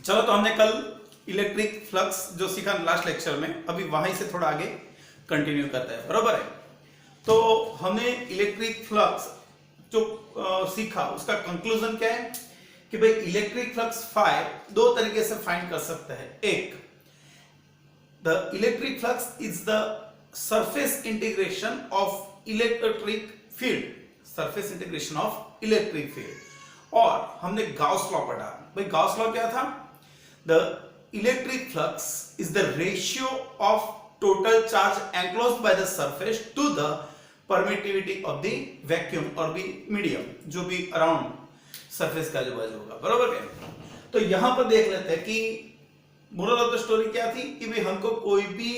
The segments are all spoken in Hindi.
चलो, तो हमने कल इलेक्ट्रिक फ्लक्स जो सीखा लास्ट लेक्चर में, अभी वहीं से थोड़ा आगे कंटिन्यू करते हैं, बरोबर है। तो हमने इलेक्ट्रिक फ्लक्स जो सीखा उसका कंक्लूजन क्या है कि भाई इलेक्ट्रिक फ्लक्स फाई दो तरीके से फाइंड कर सकते हैं। एक, the electric flux is the surface integration of electric field, surface integration of electric field. और हमने गाउस लॉ पढ़ा। भाई गाउस लॉ क्या था? The electric flux is the ratio of total charge enclosed by the surface to the permittivity of the vacuum और द मीडियम, जो भी अराउंड सरफेस का जो बाजू होगा, बरोबर है। तो यहां पर देख लेते हैं कि मोरल ऑफ द स्टोरी क्या थी कि भाई हमको कोई भी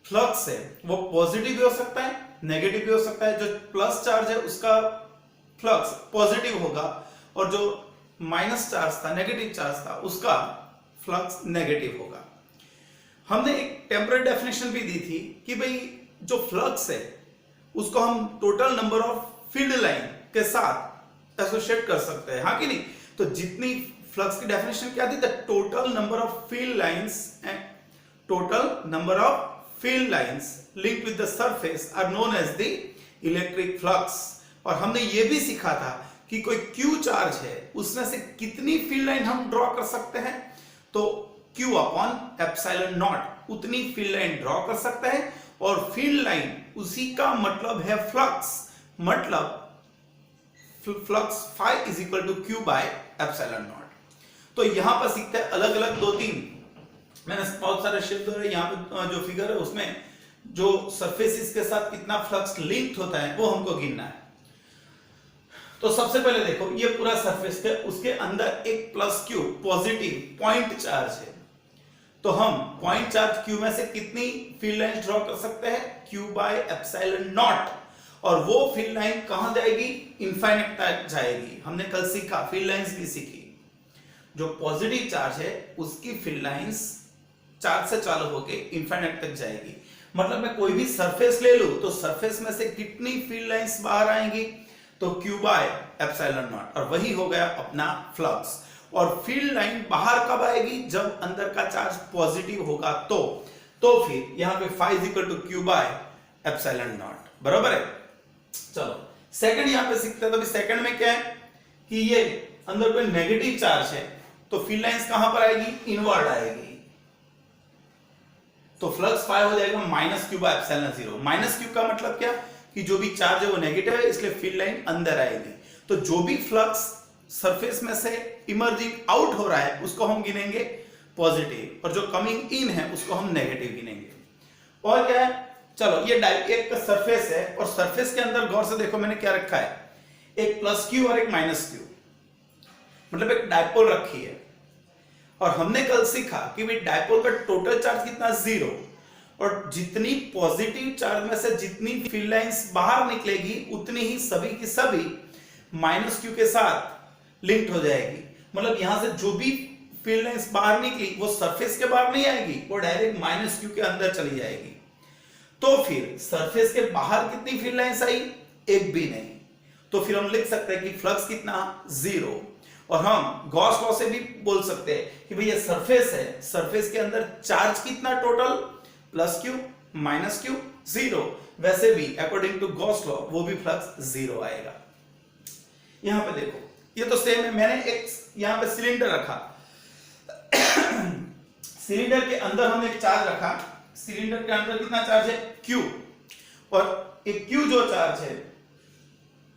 फ्लक्स है वो पॉजिटिव भी हो सकता है, नेगेटिव भी हो सकता है। जो प्लस चार्ज है उसका फ्लक्स पॉजिटिव होगा और जो माइनस चार्ज था, नेगेटिव चार्ज था, उसका फ्लक्स नेगेटिव होगा। हमने एक टेम्पररी डेफिनेशन भी दी थी कि भाई जो फ्लक्स है उसको हम total number of field line के साथ एसोसिएट कर सकते हैं, हाँ कि नहीं? तो जितनी फ्लक्स की डेफिनेशन क्या थी? The total number of field lines and total number of field lines linked with the surface are known as the electric flux. और हमने ये भी सीखा था कि कोई Q चार्ज है उसमें से कितनी फील्ड लाइन हम ड्रॉ कर सकते हैं, तो Q अपॉन एप्सिलॉन नॉट उतनी फील्ड लाइन ड्रॉ कर सकते हैं। और फील्ड लाइन उसी का मतलब है फ्लक्स, मतलब flux phi is equal to Q by epsilon naught. तो यहां पर सीखते हैं अलग अलग दो तीन, मैंने बहुत सारे शब्द है यहाँ पे जो फिगर है उसमें जो सरफेसिस के साथ कितना फ्लक्स लिंक्ड होता है वो हमको गिनना है। तो सबसे पहले देखो ये पूरा सरफेस है, उसके अंदर एक plus Q positive point charge है। तो हम पॉइंट चार्ज Q में से कितनी फील्ड लाइन ड्रॉ कर सकते हैं? Q by epsilon not. और वो फील्ड लाइन कहां जाएगी? इनफाइनाइट तक जाएगी। हमने कल सीखा, फील्ड लाइंस भी सीखी। जो पॉजिटिव चार्ज है उसकी फील्ड लाइंस चार्ज से चालू होकर इनफाइनाइट तक जाएगी। मतलब मैं कोई भी सरफेस ले लूं तो सरफेस में से कितनी फील्ड लाइंस बाहर आएंगी? तो Q बाय एप्सिलॉन नॉट, और वही हो गया अपना फ्लक्स। और फील्ड लाइन बाहर कब आएगी? जब अंदर का चार्ज पॉजिटिव होगा। तो फिर यहां पे phi is equal to Q by epsilon naught, बराबर है। चलो सेकंड यहां पे सीखते हैं। तो सेकंड में क्या है कि ये अंदर कोई नेगेटिव चार्ज है तो फील्ड लाइंस कहां पर आएगी? इनवर्ड आएगी। तो फ्लक्स फाई हो जाएगा minus Q by epsilon zero. Minus Q का मतलब क्या कि जो भी चार्ज है वो नेगेटिव है, इसलिए फील्ड लाइन अंदर आएगी। तो जो भी फ्लक्स सरफेस में से इमर्जिंग आउट हो रहा है उसको हम गिनेंगे पॉजिटिव, और जो कमिंग इन है उसको हम नेगेटिव गिनेंगे। और क्या है? चलो ये एक सरफेस है और सरफेस के अंदर गौर से देखो मैंने क्या रखा है, एक प्लस Q और एक माइनस Q, मतलब एक डायपोल रखी है। और हमने कल सीखा कि भाई डायपोल का टोटल चार्ज कितना? जीरो। और जितनी पॉजिटिव चार्ज में से जितनी फील्ड लाइंस बाहर निकलेगी उतनी ही सभी की सभी माइनस Q के साथ लिंक्ड हो जाएगी। मतलब यहां से जो भी फील्ड लाइंस बाहर निकली वो सरफेस के बाहर नहीं आएगी, वो डायरेक्ट माइनस Q के अंदर चली जाएगी। तो फिर सरफेस के बाहर कितनी फील्ड लाइंस आई? एक भी नहीं। तो फिर हम लिख सकते हैं कि फ्लक्स कितना? जीरो। और हम गॉस लॉ से भी बोल सकते हैं कि भाई ये सरफेस है, सरफेस के अंदर चार्ज कितना total? Plus Q minus Q zero. वैसे भी अकॉर्डिंग टू गॉस लॉ वो भी फ्लक्स जीरो आएगा। यहां पे देखो ये तो सेम है। मैंने एक यहां पे सिलेंडर रखा सिलेंडर के अंदर हमने एक चार्ज रखा। सिलेंडर के अंदर कितना चार्ज है? Q। और एक Q जो चार्ज है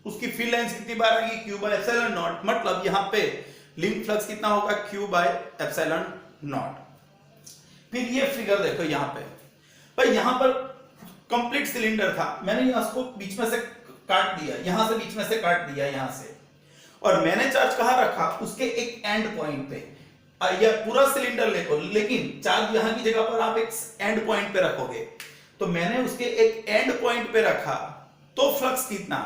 उसकी फील्ड लाइंस कितनी बार आएगी? Q by epsilon not. मतलब यहां पे लिंक फ्लक्स कितना होगा? Q by epsilon naught. फिर ये फिगर देखो यहां पे, भाई यहां पर कंप्लीट सिलेंडर था, मैंने इसको बीच में से काट दिया, यहां से बीच में से काट दिया यहां से, और मैंने चार्ज कहां रखा? उसके एक एंड पॉइंट पे। यह पूरा सिलेंडर लेको, लेकिन चार्ज यहां की जगह पर आप एक एंड पॉइंट पे रखोगे। तो मैंने उसके एक एंड पॉइंट पे रखा, तो फ्लक्स कितना?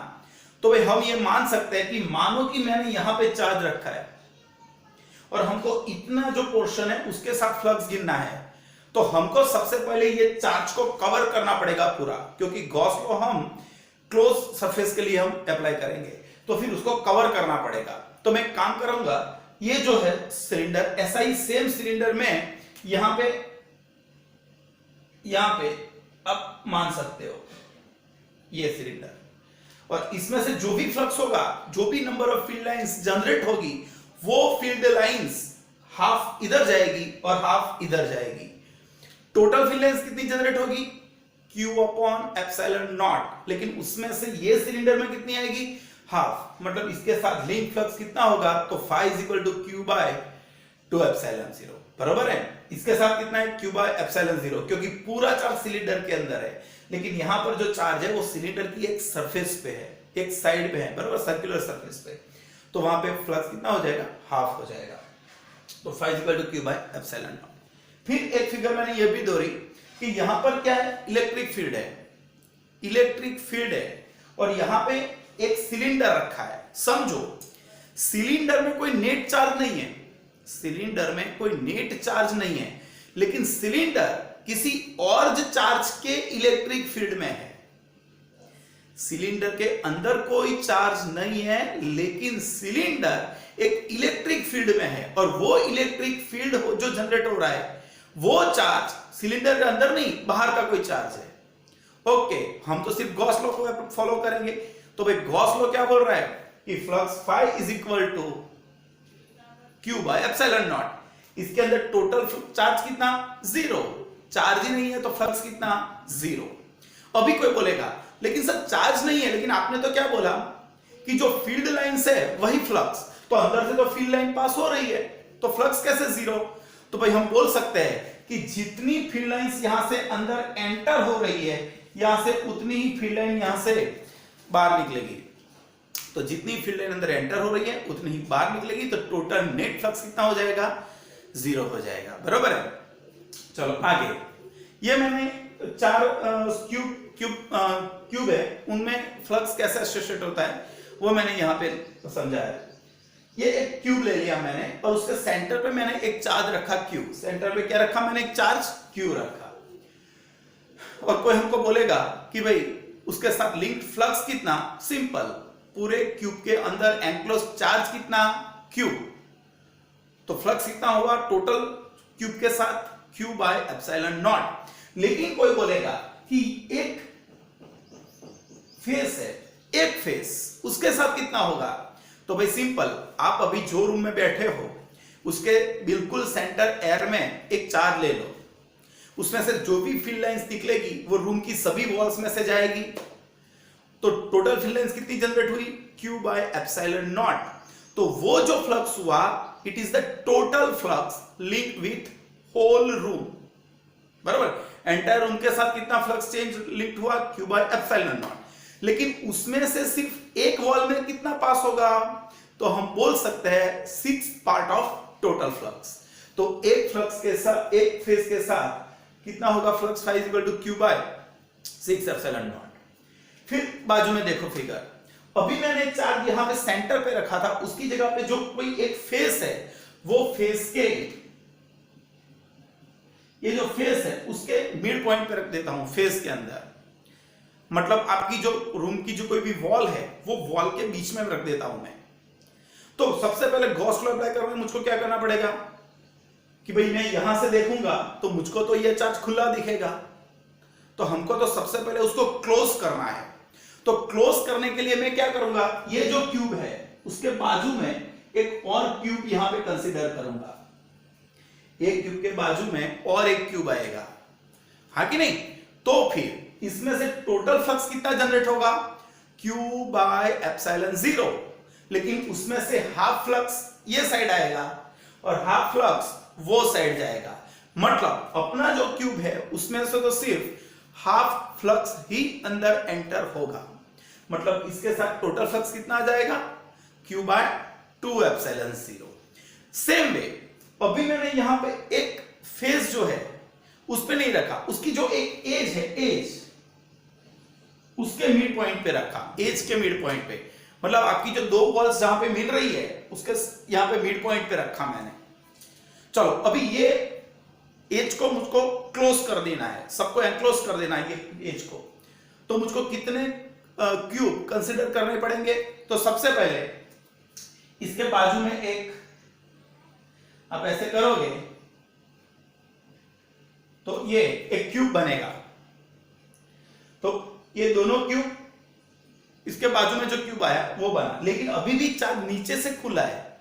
तो भाई हम ये मान सकते हैं कि मानो कि मैंने यहां पे चार्ज रखा है और हमको इतना जो पोर्शन है उसके साथ फ्लक्स गिनना है, तो हमको सबसे पहले ये चार्ज को कवर करना पड़ेगा पूरा, क्योंकि गॉस लॉ हम क्लोज सरफेस के लिए हम अप्लाई करेंगे, तो फिर उसको कवर करना पड़ेगा। तो मैं काम करूंगा ये जो है सिलेंडर ऐसा ही सेम सिलेंडर में यहां पे आप मान सकते हो ये सिलेंडर, और इसमें से जो भी फ्लक्स होगा, जो भी number of field lines generate होगी, वो फील्ड लाइंस हाफ इधर जाएगी और हाफ इधर जाएगी। टोटल फील्ड लाइंस कितनी जनरेट होगी? Q अपॉन एप्सिलॉन नॉट, लेकिन उसमें से ये सिलेंडर में कितनी आएगी? हाफ। मतलब इसके साथ लिंक फ्लक्स कितना होगा? तो phi is equal to Q by 2 epsilon 0, बरोबर है। इसके साथ कितना है? Q बाय एप्सिलॉन 0, क्योंकि पूरा चार्ज सिलेंडर के अंदर है, लेकिन यहां पर जो चार्ज है वो सिलेंडर की एक सरफेस पे है, एक साइड पे है, बरोबर, सर्कुलर सरफेस पे, तो वहां पे फ्लक्स कितना हो जाएगा? हाफ हो जाएगा। तो phi is equal to Q by epsilon naught. फिर एक फिगर मैंने ये भी दौरी कि यहां पर क्या है? इलेक्ट्रिक फील्ड है, इलेक्ट्रिक फील्ड है, और यहां पे एक सिलेंडर रखा है। समझो सिलेंडर में कोई नेट चार्ज नहीं है, सिलेंडर में कोई नेट चार्ज नहीं है, लेकिन सिलेंडर किसी और चार्ज के इलेक्ट्रिक फील्ड में है। सिलेंडर के अंदर कोई चार्ज नहीं है, लेकिन सिलेंडर एक इलेक्ट्रिक फील्ड में है, और वो इलेक्ट्रिक फील्ड जो जनरेट हो रहा है वो चार्ज सिलेंडर के अंदर नहीं, बाहर का कोई चार्ज है। ओके, हम तो सिर्फ गॉस लॉ को फॉलो करेंगे। तो भाई गॉस लॉ क्या बोल रहा है कि flux phi is equal to Q by epsilon naught. इसके अंदर टोटल चार्ज कितना? 0, चार्ज ही नहीं है तो फ्लक्स कितना? 0। अभी कोई बोलेगा लेकिन सर चार्ज नहीं है, लेकिन आपने तो क्या बोला कि जो फील्ड लाइंस है वही फ्लक्स, तो अंदर से तो फील्ड लाइन पास हो रही है, तो फ्लक्स कैसे 0? तो भाई हम बोल सकते हैं कि जितनी फील्ड लाइंस यहां से अंदर एंटर हो रही है, यहां से उतनी ही फील्ड लाइन यहां से बाहर निकलेगी। तो जितनी फील्ड लाइन अंदर एंटर हो रही है उतनी ही बाहर निकलेगी, तो टोटल नेट फ्लक्स कितना हो जाएगा? 0 हो जाएगा, बरोबर है। चलो आगे, ये मैंने 4 क्यूब है, उनमें फ्लक्स कैसे एसोसिएट होता है वो मैंने यहां पे समझाया है। ये एक क्यूब ले लिया मैंने, और उसके सेंटर पे मैंने एक चार्ज रखा Q। सेंटर पे क्या रखा मैंने? एक चार्ज Q रखा। और कोई हमको बोलेगा कि भाई उसके साथ लिंक्ड फ्लक्स कितना? सिंपल, पूरे क्यूब के अंदर एनक्लोज चार्ज कितना? Q। तो फ्लक्स कितना होगा टोटल क्यूब के साथ? Q by epsilon naught. लेकिन कोई बोलेगा कि एक फेस है, एक फेस, उसके साथ कितना होगा? तो भाई सिंपल, आप अभी जो रूम में बैठे हो उसके बिल्कुल सेंटर एयर में एक चार्ज ले लो, उसमें से जो भी फील्ड लाइंस निकलेगी वो रूम की सभी वॉल्स में से जाएगी, तो टोटल फील्ड लाइंस कितनी जनरेट हुई? Q by epsilon naught. तो वो जो फ्लक्स हुआ, it is the total flux linked with whole room, बराबर। एंटायर रूम के साथ कितना फ्लक्स चेंज लिंक्ड हुआ? Q by epsilon naught. लेकिन उसमें से सिर्फ एक वॉल में कितना पास होगा? तो हम बोल सकते हैं 6 पार्ट ऑफ टोटल फ्लक्स। तो एक फ्लक्स के साथ, एक फेज के साथ कितना होगा flux? phi is equal to Q by 6 epsilon naught. फिर बाजू में देखो फिगर, अभी मैंने चार्ज यहां पे सेंटर पे रखा था, उसकी जगह पे जो कोई एक फेस है, वो फेस के, ये जो फेस है उसके मिड पॉइंट पे रख देता हूं, फेस के अंदर। मतलब आपकी जो रूम की जो कोई भी वॉल है वो वॉल के बीच में रख देता हूं मैं। तो सबसे पहले गॉस लॉ अप्लाई करने में मुझको क्या करना पड़ेगा कि भाई मैं यहां से देखूंगा तो मुझको तो ये चार्ज खुला दिखेगा, तो हमको तो सबसे पहले उसको क्लोज करना है। तो क्लोज करने के लिए मैं क्या करूंगा, ये जो क्यूब है उसके बाजू में एक और क्यूब यहां पे कंसीडर करूंगा, एक क्यूब के बाजू में और एक क्यूब आएगा, हाँ कि नहीं? तो फिर इसमें से टोटल फ्लक्स कितना जनरेट होगा? Q by epsilon 0। लेकिन उसमें से हाफ फ्लक्स ये साइड आएगा और हाफ फ्लक्स वो साइड जाएगा। मतलब अपना जो क्यूब है उसमें से तो सिर्फ हाफ फ्लक्स ही अंदर एंटर होगा। मतलब इसके साथ टोटल फ्लक्स कितना आ जाएगा? Q by 2 epsilon 0। Same way अभी मैंने यहां पे एक फेस जो है उस पे नहीं रखा, उसकी जो एक एज है, एज उसके मिड पॉइंट पे रखा, एज के मिड पॉइंट पे। मतलब आपकी जो दो वॉल्स जहां पे मिल रही है उसके यहां पे मिड पॉइंट पे रखा मैंने। चलो अभी ये एज को मुझको क्लोज कर देना है, सबको एनक्लोज कर देना है ये एज को। तो मुझको कितने क्यूब कंसीडर करने पड़ेंगे? तो सबसे पहले इसके बाजू में एक आप ऐसे करोगे तो ये एक क्यूब बनेगा। तो ये दोनों क्यूब, इसके बाजू में जो क्यूब आया वो बना, लेकिन अभी भी चार्ज नीचे से खुला है,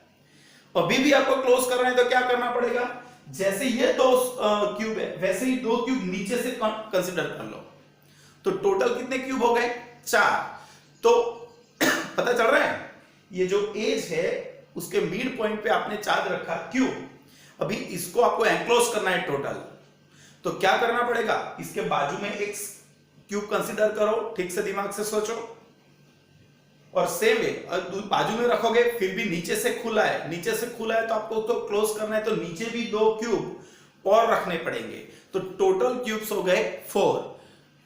अभी भी आपको क्लोज करना है तो क्या करना पड़ेगा, जैसे ये दो क्यूब है वैसे ही दो क्यूब नीचे से कंसीडर कर लो। तो टोटल कितने क्यूब हो गए, 4। तो पता चल रहा है ये जो एज है उसके मिड पॉइंट पे आपने चार्ज रखा क्यूब, अभी इसको आपको एनक्लोज करना है टोटल। तो क्या करना पड़ेगा, इसके बाजू में एक क्यूब कंसीडर करो, ठीक से दिमाग से सोचो, और सेम वे बाजू में रखोगे फिर भी नीचे से खुला है, नीचे से खुला है तो आपको तो क्लोज करना है, तो नीचे भी 2 क्यूब और रखने पड़ेंगे। तो टोटल क्यूब्स हो गए 4।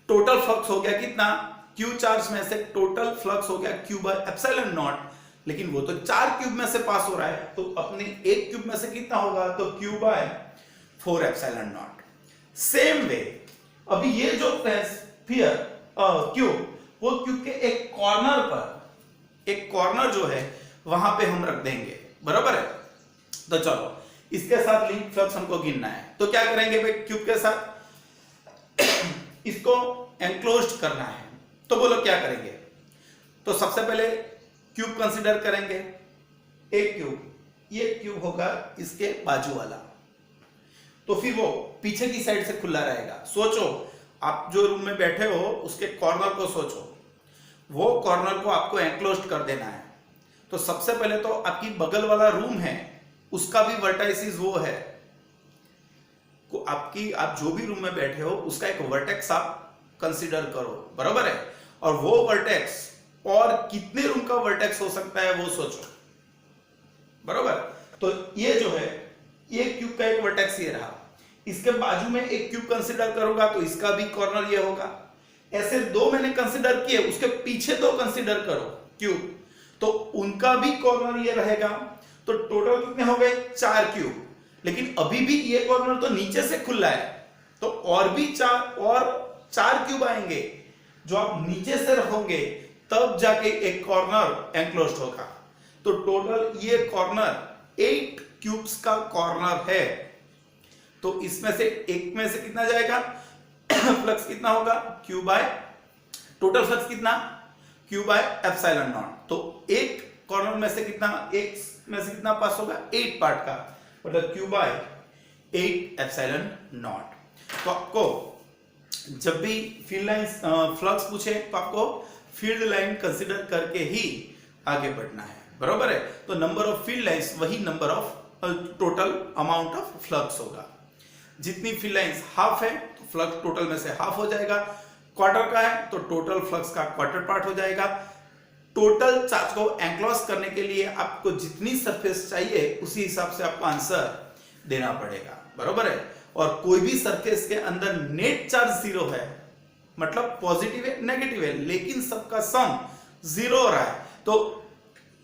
टोटल फ्लक्स हो गया कितना, क्यू चार्ज में से टोटल फ्लक्स हो गया क्यू बाय एप्सिलॉन नॉट, लेकिन वो तो 4 क्यूब में से पास हो रहा है, तो अपने एक क्यूब में से कितना होगा, तो Q by 4 epsilon naught. Same way अभी ये जो स्फीयर क्यूब, वो क्यूब के एक कॉर्नर पर, एक कॉर्नर जो है वहां पे हम रख देंगे, बराबर है। तो चलो इसके साथ लिंक फ्लक्स हमको गिनना है, तो क्या करेंगे भाई, क्यूब के साथ इसको एनक्लोज्ड करना है, तो बोलो क्या करेंगे। तो सबसे पहले क्यूब कंसीडर करेंगे, एक क्यूब, ये क्यूब होगा इसके बाजू वाला, तो फिर वो पीछे की साइड से खुला रहेगा। सोचो आप जो रूम में बैठे हो उसके कॉर्नर को सोचो, वो कॉर्नर को आपको एनक्लोज्ड कर देना है। तो सबसे पहले तो आपकी बगल वाला रूम है उसका भी वर्टाइसिस वो है, को आपकी, आप जो भी रूम में बैठे हो उसका एक वर्टेक्स आप कंसीडर करो, बराबर है। और वो वर्टेक्स और कितने रूम का वर्टेक्स हो सकता है वो सोचो, बराबर। तो ये जो है ये क्यूब का एक वर्टेक्स ये रहा, इसके बाजू में एक क्यूब कंसीडर करूंगा तो इसका भी कॉर्नर ये होगा। ऐसे 2 मैंने कंसीडर किए, उसके पीछे 2 कंसीडर करो क्यूब, तो उनका भी कॉर्नर ये रहेगा। तो टोटल कितने हो गए, 4 क्यूब, लेकिन अभी भी ये कॉर्नर तो नीचे से खुला है, तो और भी 4 क्यूब आएंगे जो आप नीचे से रखोगे तब जाके एक कॉर्नर एनक्लोज्ड होगा। तो टोटल ये कॉर्नर 8 क्यूब्स का कॉर्नर है। तो इसमें से एक में से कितना जाएगा, फ्लक्स कितना होगा, क्यू बाय, टोटल फ्लक्स कितना, क्यू बाय एप्सिलॉन नॉट। तो एक कॉर्नर में से कितना, एक में से कितना पास होगा, 8 पार्ट का, मतलब क्यू बाय 8 एप्सिलॉन नॉट। तो आपको जब भी फील्ड लाइन फ्लक्स पूछे तो आपको फील्ड लाइन कंसीडर करके ही आगे बढ़ना है, बराबर है। तो नंबर ऑफ फील्ड लाइंस वही number of total amount of flux होगा। जितनी फील्ड लाइंस हाफ है तो फ्लक्स टोटल में से हाफ हो जाएगा, क्वार्टर का है तो टोटल फ्लक्स का क्वार्टर पार्ट हो जाएगा। टोटल चार्ज को एनक्लोज करने के लिए आपको जितनी सरफेस चाहिए उसी हिसाब से आपको आंसर देना पड़ेगा, बराबर है। और कोई भी सरफेस के अंदर नेट चार्ज 0 है, मतलब पॉजिटिव है नेगेटिव है, लेकिन सबका सम 0 हो रहा है, तो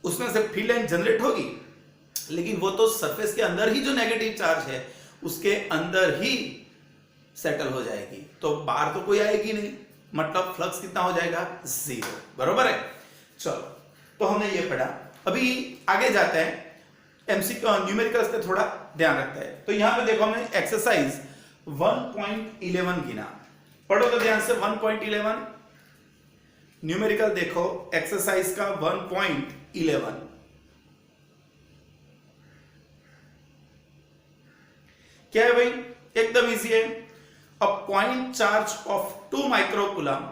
उसमें से फील्ड लाइन जनरेट होगी, लेकिन वो तो सरफेस के अंदर ही जो नेगेटिव चार्ज है उसके अंदर ही सेटल हो जाएगी, तो बाहर तो कोई आएगी नहीं, मतलब फ्लक्स कितना हो जाएगा, 0, बराबर है। चलो तो हमने ये पढ़ा, अभी आगे जाते हैं, एमसीक्यू न्यूमेरिकल्स पे थोड़ा ध्यान रखते हैं। तो यहां पे देखो हमने एक्सरसाइज 1.11 गिना, पढ़ो तो ध्यान से 1.11 न्यूमेरिकल देखो एक्सरसाइज का 1.11। क्या है भाई, एकदम इजी है। A point charge of 2 microcoulomb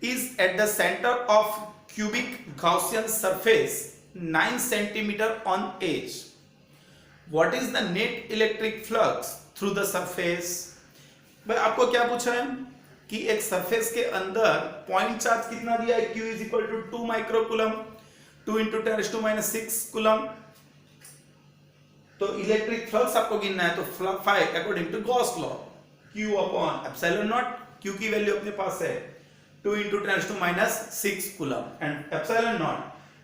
is at the center of cubic Gaussian surface 9 centimeter on edge. What is the net electric flux through the surface? भाई आपको क्या पूछा है कि एक सरफेस के अंदर पॉइंट चार्ज कितना दिया है, Q is equal to 2 microcoulomb, 2 into 10⁻⁶ coulomb. तो इलेक्ट्रिक फ्लक्स आपको गिनना है, तो phi according to Gauss law Q upon epsilon naught, Q की वैल्यू अपने पास है 2 into 10⁻⁶ coulomb and epsilon naught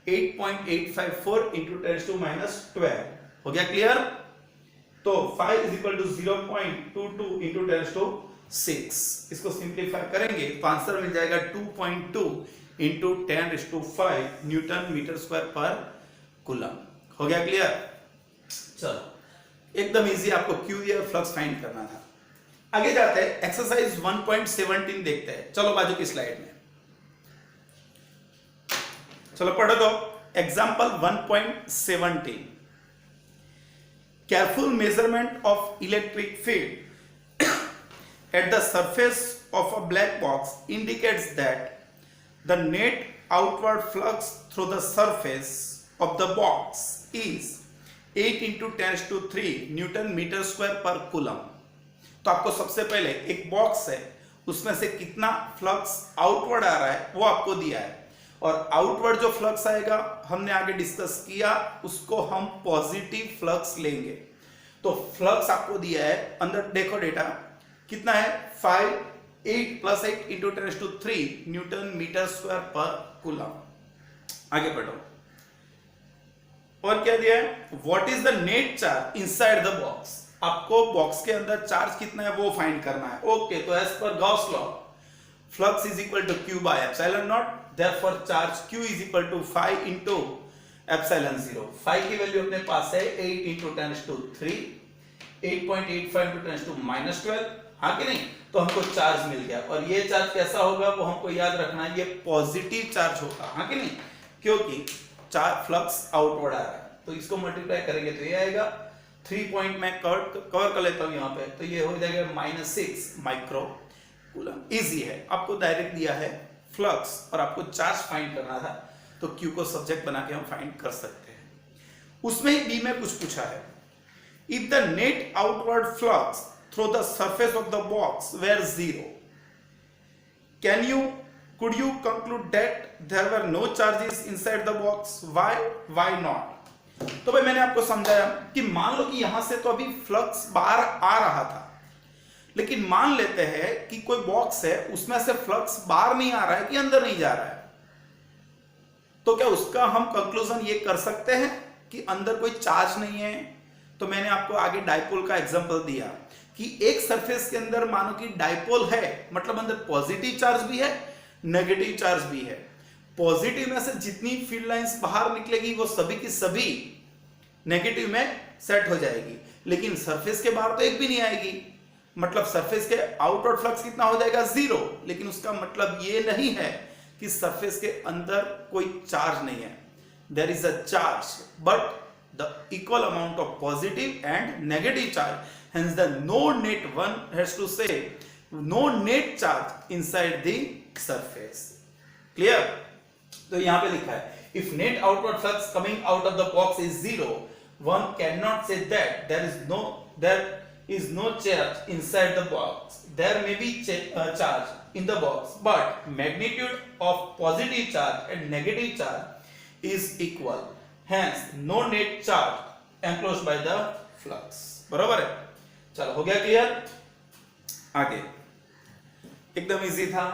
8.854 into 10⁻12। हो गया क्लियर। तो phi is equal to 0.22 into 10⁶, इसको सिंप्लीफाई करेंगे तो आंसर मिल जाएगा 2.2 into 10⁵ न्यूटन मीटर स्क्वायर पर कूलम। हो गया क्लियर। चलो एकदम इजी, आपको क्यू या फ्लक्स फाइंड करना था। आगे जाते हैं, एक्सरसाइज 1.17 देखते हैं। चलो बाजू की स्लाइड में, चलो पढ़ो तो। Example 1.17, careful measurement of electric field at the surface of a black box indicates that the net outward flux through the surface of the box is 8 into 10⁻³ newton metre square पर कूलम। तो आपको सबसे पहले एक बॉक्स है, उसमें से कितना फ्लक्स आउटवर्ड आ रहा है वो आपको दिया है, और आउटवर्ड जो फ्लक्स आएगा हमने आगे डिस्कस किया, उसको हम पॉजिटिव फ्लक्स लेंगे। तो फ्लक्स आपको दिया है, अंदर देखो डेटा कितना है, 8 + 8 into 10⁻³ न्यूटन मीटर स्क्वायर पर कूलम। आगे बढ़ो, और क्या दिया है, what is the net charge inside the box. आपको बॉक्स के अंदर चार्ज कितना है वो फाइंड करना है। ओके, तो as per Gauss law flux is equal to Q by epsilon not, therefore charge Q is equal to 5 into epsilon 0। 5 की वैल्यू अपने पास है 8 into 10⁻³, 8.85 into 10⁻12, हाँ कि नहीं। तो हमको चार्ज मिल गया, और ये चार्ज कैसा होगा वो हमको याद रखना है, ये पॉजिटिव चार्ज होगा, हाँ कि नहीं, क्योंकि चार्ज फ्लक्स आउटवर्ड आ रहा है। तो इसको मल्टीप्लाई करेंगे तो ये आएगा 3 पॉइंट में कवर कर लेता हूं यहाँ पे, तो ये हो जाएगा -6 माइक्रो कूलम। इजी है, आपको डायरेक्ट दिया है फ्लक्स और आपको चार्ज फाइंड करना था, तो क्यू को सब्जेक्ट बना के हम फाइंड कर सकते हैं। उसमें ही बी में कुछ पूछा है, if the net outward flux through the surface of the box were 0, could you conclude that there were no charges inside the box? Why not? तो भाई मैंने आपको समझाया कि मान लो कि यहां से तो अभी फ्लक्स बाहर आ रहा था, लेकिन मान लेते हैं कि कोई बॉक्स है, उसमें से फ्लक्स बाहर नहीं आ रहा है कि अंदर नहीं जा रहा है, तो क्या उसका हम कंक्लूजन ये कर सकते हैं कि अंदर कोई चार्ज नहीं है। तो मैंने आपको आगे डाइपोल का एग्जांपल दिया कि एक सरफेस के अंदर मानो कि डाइपोल है, मतलब अंदर पॉजिटिव चार्ज भी है, नेगेटिव चार्ज भी है। पॉजिटिव में से जितनी फील्ड लाइंस बाहर निकलेगी वो सभी की सभी नेगेटिव में सेट हो जाएगी, लेकिन सरफेस के बाहर तो एक भी नहीं आएगी, मतलब सरफेस के आउटवर्ड फ्लक्स कितना हो जाएगा 0। लेकिन उसका मतलब ये नहीं है कि सरफेस के अंदर कोई चार्ज नहीं है, there is a charge but the equal amount of positive and negative charge, hence the no net, one has to say no net charge inside the surface. Clear? तो यहां पे लिखा है if net outward flux coming out of the box is 0, one cannot say that there is no charge inside the box. There may be charge in the box, but magnitude of positive charge and negative charge is equal, hence no net charge enclosed by the flux. बराबर है? चलो हो गया क्लियर? आगे एकदम इजी था।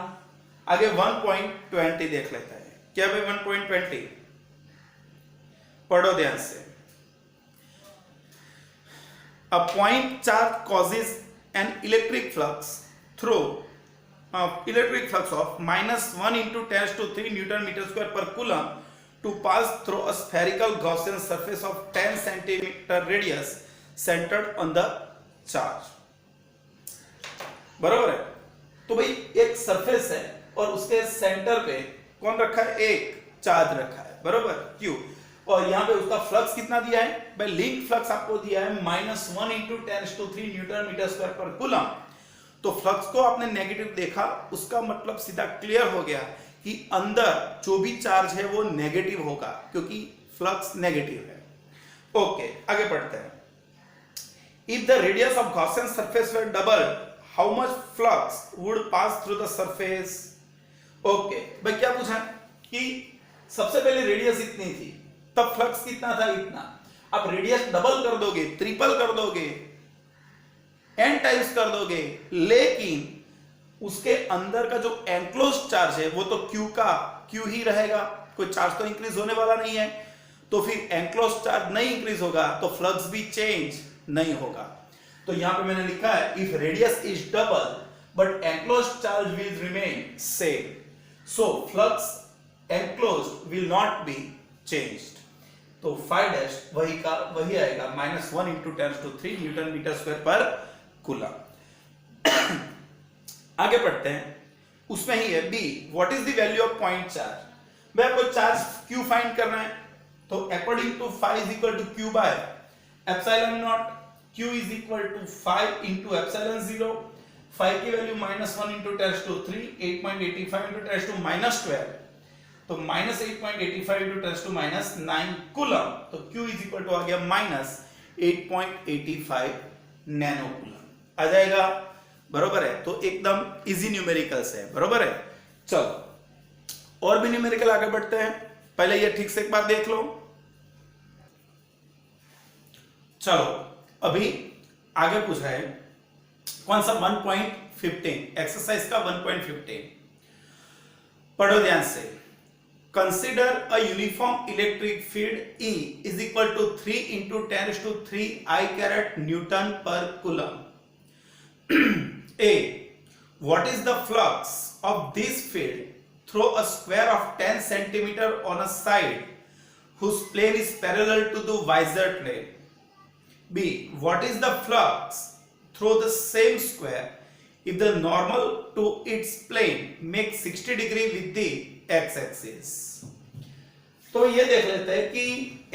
आगे 1.20 देख लेते हैं। क्या भाई 1.20 पढ़ो ध्यान से। A point charge causes an electric flux of -1 into 10⁻³ Newton meter square per coulomb to pass through a spherical Gaussian surface of 10 centimeter radius centered on the charge. बराबर है? तो भाई एक सरफेस है और उसके सेंटर पे कौन रखा है, एक चार्ज रखा है, बराबर, Q, और यहां पे उसका फ्लक्स कितना दिया है भाई, लिंक फ्लक्स आपको दिया है -1 into 10⁻³ न्यूटन मीटर स्क्वायर पर कूलम। तो फ्लक्स को आपने नेगेटिव देखा, उसका मतलब सीधा क्लियर हो गया कि अंदर जो भी चार्ज है वो नेगेटिव होगा, क्योंकि फ्लक्स नेगेटिव है। ओके, आगे बढ़ते हैं। If the radius of Gaussian surface were double, how much flux would pass through the surface. Okay भाई क्या पूछा कि सबसे पहले रेडियस इतनी थी, तब फ्लक्स कितना था, इतना। अब रेडियस डबल कर दोगे, ट्रिपल कर दोगे, n टाइम्स कर दोगे, लेकिन उसके अंदर का जो एनक्लोज चार्ज है वो तो Q ही रहेगा, कोई चार्ज तो इंक्रीज होने वाला नहीं है। तो फिर एनक्लोज चार्ज नहीं इंक्रीज होगा तो फ्लक्स भी चेंज नहीं होगा। तो यहां पे मैंने लिखा है if radius is double but enclose charge will remain same, so flux enclosed will not be changed. तो फाई डैश वही आएगा -1 इंटू 10⁻³ न्यूटन मीटर स्क्वायर पर कूलम। आगे पढ़ते हैं, उसमें ही है B, what is the value of point charge. भाई आपको चार्ज क्यू फाइंड करना है, तो according to phi is equal to Q by epsilon naught, Q is equal to 5 into epsilon 0, 5 की वैल्यू -1 इंटू 10⁻³, 8.85 इंटू 10⁻², तो -8.85 इंटू 10⁻9 कूलम, तो Q इज इक्वल टू आ गया -8.85 नैनो कूलम आ जाएगा, बरोबर है। तो एकदम इजी न्यूमेरिकल्स है, बरोबर है। चलो और भी न्यूमेरिकल आगे बढ़ते हैं, पहले ये ठीक से एक बार देख लो। चलो अभी आगे पूछा है कौन सा 1.15 एक्सरसाइज का 1.15 पढ़ो ध्यान से। Consider a uniform electric field E is equal to 3 into 10⁻³ I caret newton per coulomb. A, what is the flux of this field through a square of 10 centimeter on a side whose plane is parallel to the visor plane? B, what is the flux through the same square if the normal to its plane makes 60 degree with the x-axis? तो ये देख लेते हैं कि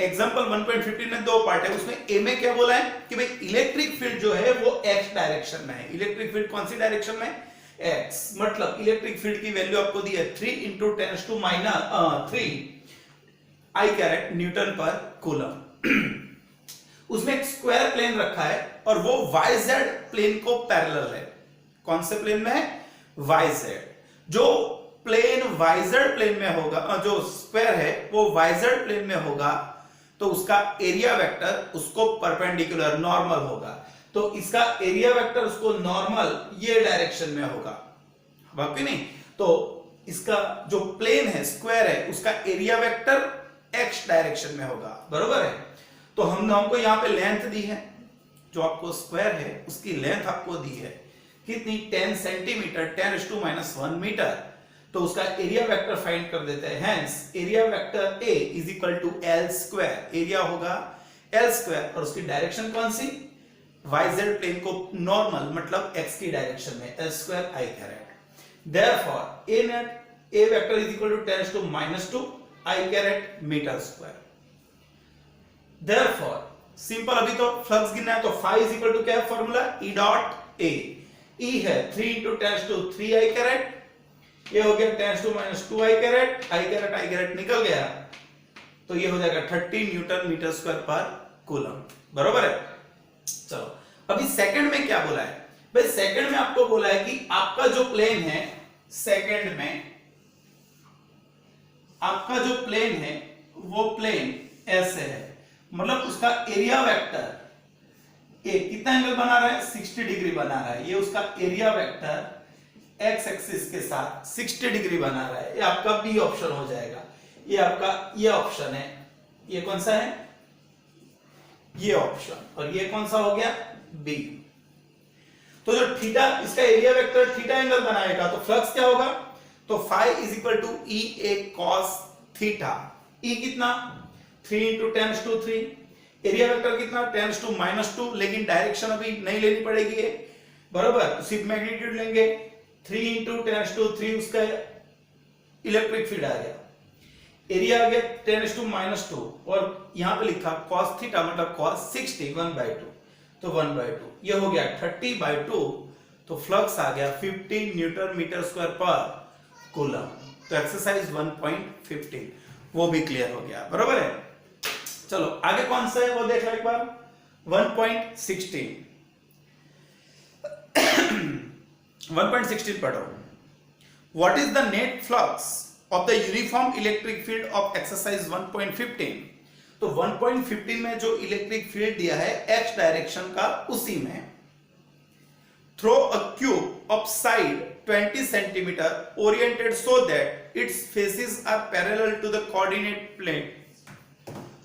एग्जांपल 1.15 में दो पार्ट है, उसमें ए में क्या बोला है कि भाई इलेक्ट्रिक फील्ड जो है वो x डायरेक्शन में है। इलेक्ट्रिक फील्ड कौन सी डायरेक्शन में? x, मतलब इलेक्ट्रिक फील्ड की वैल्यू आपको दी है 3 into 10⁻³ I caret newton per coulomb. उसमें एक स्क्वायर प्लेन रखा है और वो YZ प्लेन को पैरेलल है। कौन से प्लेन में? YZ। जो प्लेन YZ प्लेन में होगा, जो स्क्वायर है वो YZ प्लेन में होगा, तो उसका एरिया वेक्टर उसको परपेंडिकुलर नॉर्मल होगा। तो इसका एरिया वेक्टर उसको नॉर्मल ये डायरेक्शन में होगा, बाकी नहीं। तो इसका जो प्लेन है स्क्वायर है उसका एरिया वेक्टर x डायरेक्शन में होगा, बरोबर है। तो हमको यहां पे लेंथ दी है, जो आपको स्क्वायर है उसकी लेंथ आपको दी है कितनी? 10 सेंटीमीटर, 10⁻⁻1 मीटर। तो उसका एरिया वेक्टर फाइंड कर देते हैं। Hence area vector A is equal to L square, area होगा L स्क्वायर और उसकी डायरेक्शन कौन सी? YZ प्लेन को नॉर्मल, मतलब x की डायरेक्शन में, L square I caret. Therefore A vector is equal to 10⁻² I caret metre square. Therefore simple, अभी तो फ्लक्स गिनना है, तो phi इज इक्वल टू क्या है formula? E dot A। E है 3 इंटू 10⁻³ I कैरेट, ये हो गया 10⁻² I कैरेट निकल गया, तो ये हो जाएगा 30 न्यूटन मीटर स्क्वायर पर कूलम, बरोबर है। चलो अभी सेकंड में क्या बोला है? भाई सेकंड में आपको बोला है कि आपका जो प्लेन है, सेकंड में आपका जो प्लेन है वो प्लेन ऐसे है, मतलब उसका एरिया वेक्टर कितना एंगल बना रहा है? 60 डिग्री बना रहा है। ये उसका एरिया वेक्टर x एक्सिस के साथ 60 डिग्री बना रहा है। ये आपका बी ऑप्शन हो जाएगा। ये आपका ये ऑप्शन है, ये कौन सा है? ये ऑप्शन। और ये कौन सा हो गया? बी। तो जो थीटा, इसका एरिया वेक्टर थीटा एंगल बनाएगा, तो फ्लक्स क्या होगा? तो phi is equal to E A cos theta. E कितना? 3 इंटू 10⁻³। एरिया वेक्टर कितना? 10⁻⁻², लेकिन डायरेक्शन अभी नहीं लेनी पड़ेगी है, बरोबर। सिर्फ मैग्नीट्यूड लेंगे। 3 इंटू 10⁻³ उसका इलेक्ट्रिक फील्ड आ गया, एरिया आ गया 10⁻⁻², और यहां पे लिखा cos थीटा मतलब cos 60 1/2, तो 1/2 ये हो गया 30/2, तो फ्लक्स आ गया 50 न्यूटन मीटर स्क्वायर पर कूलम। तो एक्सरसाइज 1.15 वो भी क्लियर हो गया, बरोबर है। चलो आगे कौन सा है वो देख लो एक बार। 1.16 1.16 पढ़ो। What is the net flux of the uniform electric field of exercise 1.15? तो 1.15 में जो इलेक्ट्रिक फील्ड दिया है x डायरेक्शन का, उसी में throw a cube of side 20 centimetre oriented so that its faces are parallel to the coordinate plane.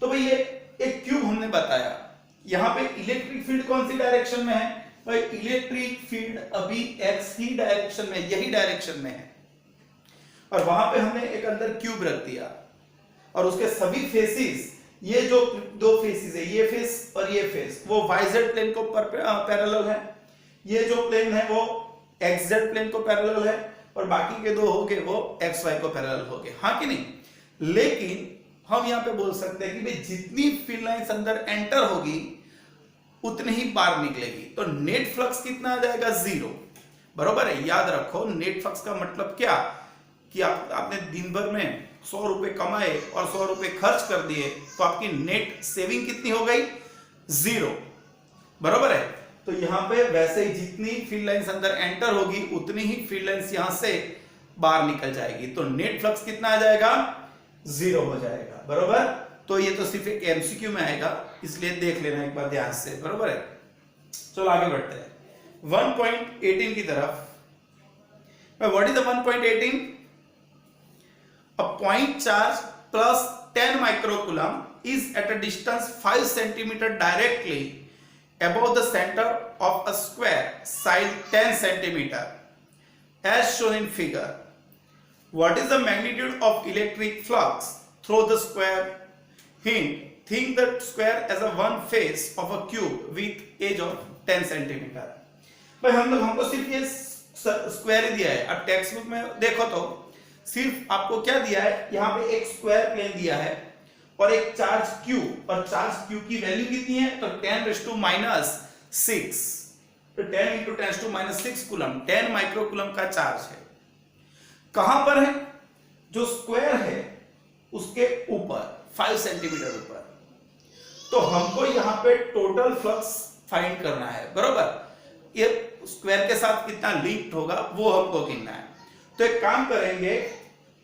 तो भाई ये एक क्यूब हमने बताया, यहां पे इलेक्ट्रिक फील्ड कौन सी डायरेक्शन में है? भाई इलेक्ट्रिक फील्ड अभी x ही डायरेक्शन में, यही डायरेक्शन में है, और वहां पे हमने एक अंदर क्यूब रख दिया और उसके सभी फेसेस ये जो दो फेसेस है, ये फेस और ये फेस, वो YZ प्लेन को पैरेलल है, ये जो प्लेन है वो XZ प्लेन को पैरेलल है, और बाकी के दो हो गए वो XY को पैरेलल हो गए, हाँ कि नहीं। लेकिन हम यहाँ पे बोल सकते हैं कि भाई जितनी फील्ड लाइंस अंदर एंटर होगी उतनी ही बाहर निकलेगी, तो नेट फ्लक्स कितना आ जाएगा, 0। बरोबर है, याद रखो नेट फ्लक्स का मतलब क्या कि आपने दिन भर में 100 रुपए कमाए और 100 रुपए खर्च कर दिए, तो आपकी नेट सेविंग कितनी हो गई, 0। बरोबर है, तो यहां पे वैसे ही जितनी फील्ड लाइंस अंदर एंटर होगी उतनी ही फील्ड लाइंस यहां से बाहर निकल जाएगी, तो नेट फ्लक्स कितना आ जाएगा, 0 हो जाएगा। बरोबर, तो ये तो सिर्फ एक एमसीक्यू में आएगा, इसलिए देख लेना एक बार ध्यान से। बरोबर है, चलो आगे बढ़ते हैं 1.18 की तरफ। What is the 1.18? A point charge plus 10 microcoulomb is at a distance 5 cm directly above the center of a square side 10 cm as shown in figure. What is the magnitude of electric flux through the square? Hint: think the square as a one face of a cube with edge of 10 cm. भाई हमको सिर्फ ये स्क्वायर ही दिया है। अब टेक्स्ट बुक में देखो तो सिर्फ आपको क्या दिया है, यहाँ पे एक स्क्वायर प्लेन दिया है और एक चार्ज Q, और चार्ज Q की वैल्यू कितनी है, तो 10⁻⁶, तो 10 × 10⁻⁶ कूलम, 10 माइक्रोकूलम का चार्ज है। कहां पर है, जो स्क्वायर है उसके ऊपर 5 सेंटीमीटर ऊपर। तो हमको यहाँ पे टोटल फ्लक्स फाइंड करना है। बरोबर, ये स्क्वायर के साथ कितना लिंक्ड होगा वो हमको गिनना है। तो एक काम करेंगे,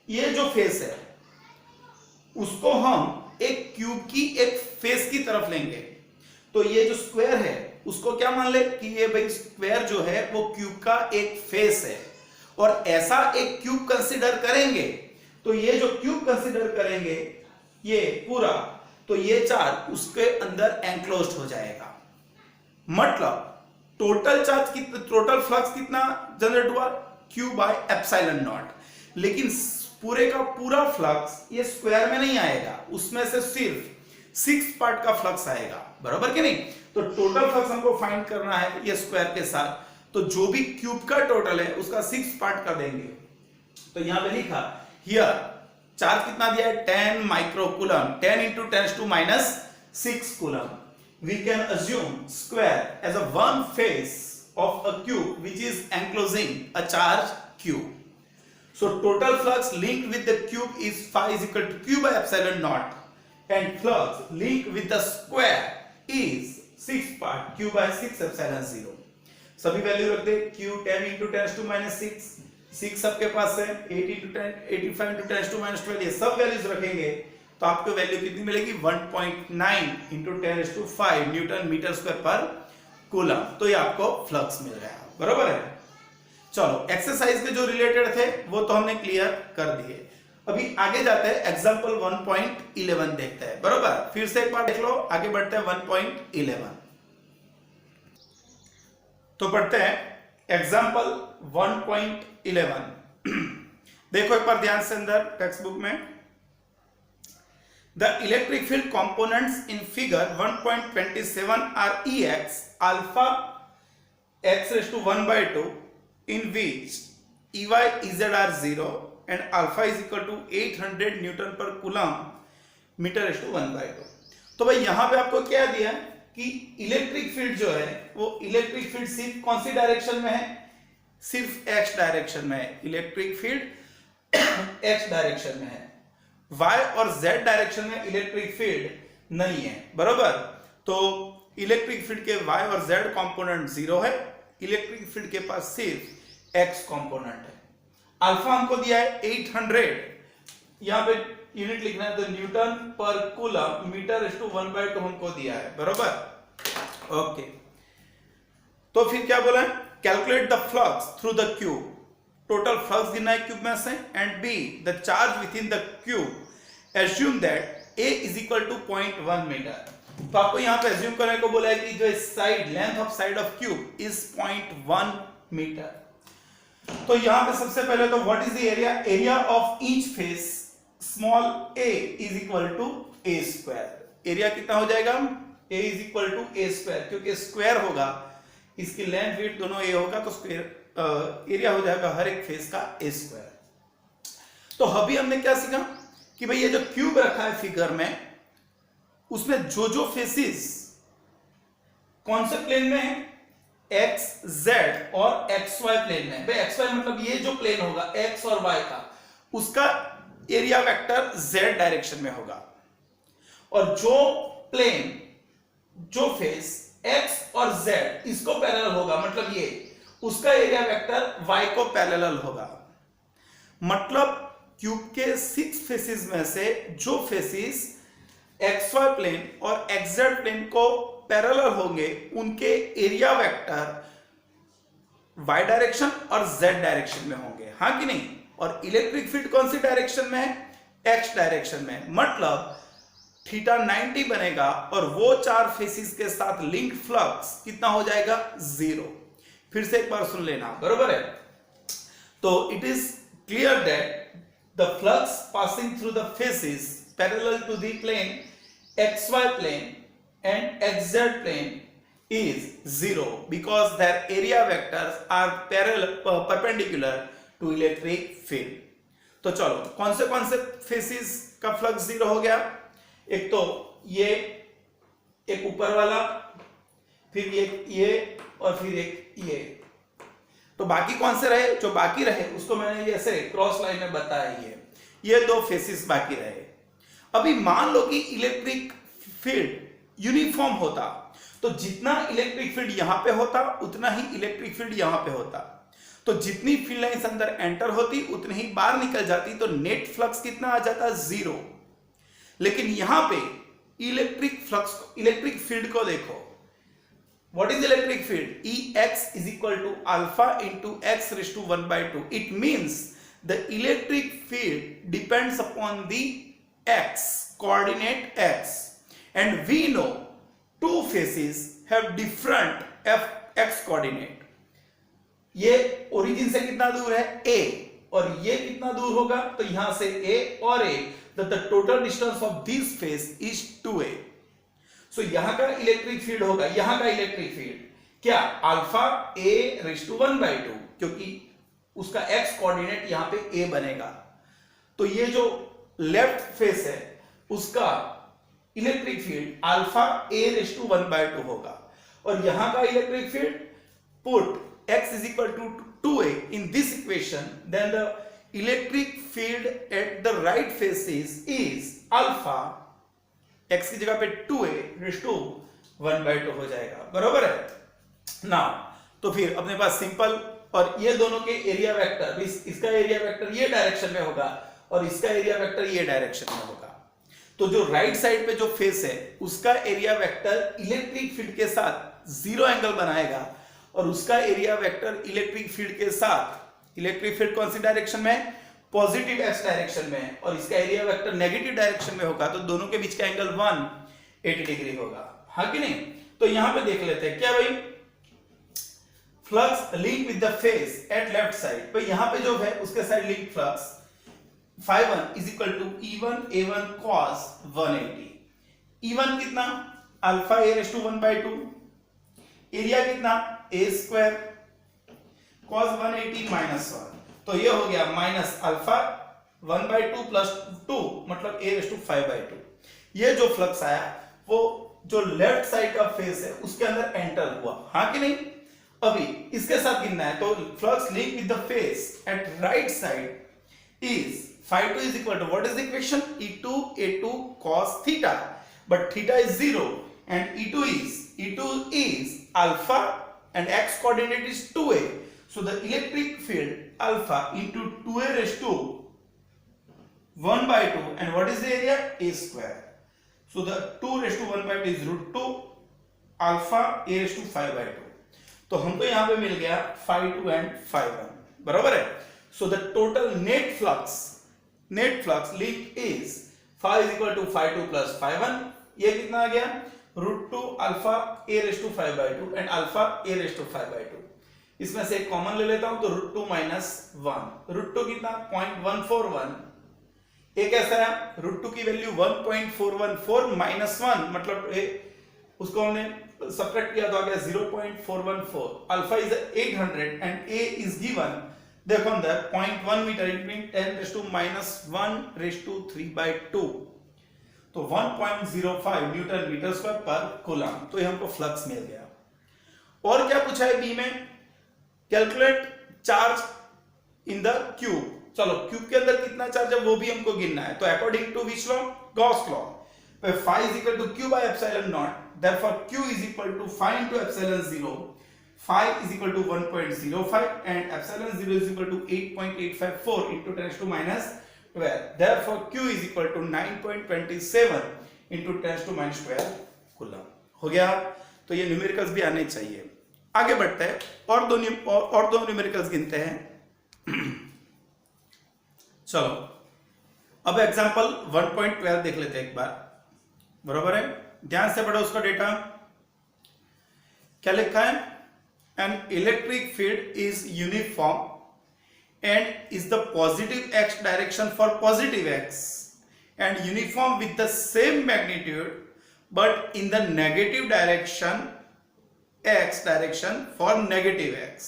ये जो फेस है उसको हम एक क्यूब की एक फेस की तरफ लेंगे, तो ये जो स्क्वायर है उसको क्या मान ले कि ये भाई स्क्वायर जो है वो क्यूब का एक फेस है, और ऐसा एक क्यूब कंसीडर करेंगे, तो ये जो क्यूब कंसीडर करेंगे ये पूरा, तो ये चार्ज उसके अंदर एंक्लोज्ड हो जाएगा। मतलब टोटल चार्ज कितना, टोटल फ्लक्स कितना जनरेट हुआ, Q बाय एप्सिलॉन नॉट। लेकिन पूरे का पूरा फ्लक्स ये स्क्वायर में नहीं आएगा, उसमें से सिर्फ 6 पार्ट का फ्लक्स आएगा। बराबर कि नहीं, तो टोटल फ्लक्स हमको फाइंड करना है ये स्क्वायर के साथ, तो जो भी क्यूब का टोटल है उसका 6 पार्ट कर देंगे। तो यहां पे लिखा हियर चार्ज कितना दिया है, 10 microcoulomb, 10 × 10⁻⁶ coulomb. We can assume square as a one face of a cube which is enclosing a charge Q. So total flux linked with the cube is phi is equal to Q by epsilon naught, and flux linked with the square is 6 part Q by 6 epsilon 0. सभी वैल्यू रख दे, Q 10 × 10⁻⁶, 6 सबके पास है, 8 × 10, 85 × 10⁻12, ये सब वैल्यूज रखेंगे तो आपको वैल्यू कितनी मिलेगी, 1.9 × 10⁵ न्यूटन मीटर स्क्वायर पर कूलम। तो ये आपको फ्लक्स मिल रहा है। बरोबर है, चलो एक्सरसाइज के जो रिलेटेड थे वो तो हमने क्लियर कर दिए। अभी आगे जाते हैं, एग्जांपल 1.11 देखते हैं। बरोबर, फिर से एक बार देख लो, आगे बढ़ते हैं 1.11। तो पढ़ते हैं एग्जांपल 1.11। देखो एक बार ध्यान से अंदर टेक्स्ट बुक में, The electric field components in figure 1.27 are Ex alpha x raised to 1/2 in which Ey Ez are 0 and alpha is equal to 800 Newton per coulomb meter raised to 1/2। तो भाई यहाँ पे आपको क्या दिया है कि इलेक्ट्रिक फील्ड जो है वो इलेक्ट्रिक फील्ड सिर्फ कौन सी डायरेक्शन में है, सिर्फ x डायरेक्शन में है। इलेक्ट्रिक फील्ड x डायरेक्शन में है, y और z डायरेक्शन में इलेक्ट्रिक फील्ड नहीं है। बरोबर, तो इलेक्ट्रिक फील्ड के y और z कंपोनेंट 0 है, इलेक्ट्रिक फील्ड के पास सिर्फ x कंपोनेंट है। अल्फा हमको दिया है 800, यहां पे यूनिट लिखना है तो Newton per coulomb metre rays to 1/2 हमको दिया है। बरोबर, ओके। तो फिर क्या बोला है, calculate the flux through the cube, total flux गिनना है क्यूब में से, and B the charge within the cube, assume that a is equal to 0.1 metre. तो आपको यहां पे एज्यूम करने को बोला है कि जो side length of side of cube is 0.1 metre. तो यहां पे सबसे पहले तो what is the area of each face, small a is equal to a square. Area कितना हो जाएगा, a is equal to a square, क्योंकि स्क्वायर होगा, इसकी लेंथ विड्थ दोनों ए होगा, तो स्क्वायर एरिया हो जाएगा हर एक फेस का ए स्क्वायर। तो अभी हमने क्या सीखा कि भाई ये जो क्यूब रखा है फिगर में, उसमें जो जो फेसिस कौन से प्लेन में है, एक्स जेड और एक्स वाई प्लेन में। भाई एक्स वाई मतलब ये जो प्लेन होगा एक्स और वाई का, उसका एरिया वेक्टर जेड डायरेक्शन में होगा, और जो प्लेन जो फेस एक्स और जेड इसको पैरेलल होगा, मतलब ये, उसका एरिया वेक्टर वाई को पैरेलल होगा। मतलब क्यूब के 6 फेसिस में से जो फेसिस एक्स वाई प्लेन और एक्स जेड प्लेन को पैरेलल होंगे, उनके एरिया वेक्टर वाई डायरेक्शन और जेड डायरेक्शन में होंगे, हाँ कि नहीं। और इलेक्ट्रिक फील्ड कौन सी डायरेक्शन में है, एक्स डायरेक्शन में। मतलब थीटा 90 बनेगा, और वो 4 फेसिस के साथ लिंक फ्लक्स कितना हो जाएगा, 0। फिर से एक बार सुन लेना, बरोबर है। तो it is clear that the flux passing through the faces parallel to the plane xy plane and xz plane is 0 because their area vectors are perpendicular to electric field। तो चलो कौन से फेसिस का फ्लक्स 0 हो गया, एक तो ये, एक ऊपर वाला, फिर ये और फिर एक ये। तो बाकी कौन से रहे, जो बाकी रहे उसको मैंने ऐसे क्रॉस लाइन में बताया, ये 2 फेसिस बाकी रहे। अभी मान लो कि इलेक्ट्रिक फील्ड यूनिफॉर्म होता, तो जितना इलेक्ट्रिक फील्ड यहां पे होता उतना ही इलेक्ट्रिक फील्ड यहां पे होता, तो जितनी फील्ड लाइंस अंदर एंटर होती उतनी ही बाहर निकल जाती, तो नेट फ्लक्स कितना आ जाता, 0। लेकिन यहां पे इलेक्ट्रिक फील्ड को देखो, what is electric field, Ex is equal to alpha into x raised to 1/2। it means the electric field depends upon the x coordinate x, and we know two faces have different x coordinate। ये ओरिजिन से कितना दूर है, a, और ये कितना दूर होगा, तो यहां से a और a, the total distance of this face is 2a। सो यहां का इलेक्ट्रिक फील्ड होगा, यहां का इलेक्ट्रिक फील्ड क्या, अल्फा a रेज़ टू 1/2, क्योंकि उसका x कोऑर्डिनेट यहां पे a बनेगा। तो ये जो लेफ्ट फेस है उसका electric field alpha a raise to 1/2 होगा, और यहां का electric field, put x is equal to 2a in this equation, then the electric field at the right faces is alpha, x की जगह पे 2a रेज़ टू 1/2 हो जाएगा, बरोबर है ना। तो फिर अपने पास सिंपल, और ये दोनों के एरिया वेक्टर, इसका एरिया वेक्टर ये डायरेक्शन में होगा और इसका एरिया वेक्टर ये डायरेक्शन में होगा। तो जो राइट साइड पे जो फेस है उसका एरिया वेक्टर इलेक्ट्रिक फील्ड के साथ 0 एंगल बनाएगा, और उसका एरिया वेक्टर इलेक्ट्रिक फील्ड के साथ, इलेक्ट्रिक फील्ड कौन सी डायरेक्शन में, पॉजिटिव एक्स डायरेक्शन में, और इसका एरिया वेक्टर नेगेटिव डायरेक्शन में होगा, तो दोनों के बीच का एंगल 180 डिग्री होगा, हाँ कि नहीं। तो यहां पे देख लेते हैं क्या भाई, flux link with the face at left side. तो यहां पे जो है उसके side link flux φ1 is equal to E1 A1 cos 180। E1 कितना, alpha a raise to 1/2, area कितना, a स्क्वायर, cos 180 -1, तो ये हो गया माइनस अल्फा 1/2 प्लस 2, मतलब a रेज़ टू 5/2। ये जो फ्लक्स आया वो जो लेफ्ट साइड का फेस है उसके अंदर एंटर हुआ, हाँ कि नहीं। अभी इसके साथ गिनना है, तो flux link with the face at right side is φ2 is equal to, what is the equation, E2 A2 cos theta, but theta is 0 and E2 is alpha and x coordinate is 2a, so the electric field alpha into 2a raised to 1/2, and what is the area, a square, so the 2 raised to 1/2 is √2 alpha a raised to 5/2। तो हमको यहां पे मिल गया φ2 and φ1, बराबर है। so the total net flux link is phi is equal to φ2 plus φ1, ये कितना आ गया, √2 alpha a raised to 5/2 and alpha a raised to 5/2। इसमें से एक कॉमन ले लेता हूं, तो √2 - 1, √2 कितना, 0.141, एक ऐसा है √2 की वैल्यू 1.414 माइनस 1 मतलब उसको हमने सब्ट्रैक्ट किया तो आ गया 0.414. Alpha is 800 and A is given देखो अंदर 0.1 मीटर इट मीन 10⁻⁻⁰3/2 तो 1.05 न्यूटन मीटर स्क्वायर पर कूलम. तो ये हमको फ्लक्स मिल गया. और क्या पूछा है बी में, calculate charge in the cube. चलो क्यूब के अंदर कितना चार्ज है वो भी हमको गिनना है. तो according to which law, Gauss law, phi is equal to q by epsilon naught, therefore q is equal to phi into epsilon 0. Phi is equal to 1.05 and epsilon 0 is equal to 8.854 into 10⁻⁻12. Therefore q is equal to 9.27 into 10⁻⁻12 coulomb. हो गया. तो ये न्यूमेरिकल्स भी आने चाहिए. आगे बढ़ते हैं और दो न्यूमेरिकल्स गिनते हैं. चलो अब एग्जांपल 1.12 देख लेते हैं एक बार. बरोबर है, ध्यान से पढ़ो उसका डेटा. क्या लिखा है, an electric field is uniform and is the positive x direction for positive x and uniform with the same magnitude but in the negative direction x direction for negative x.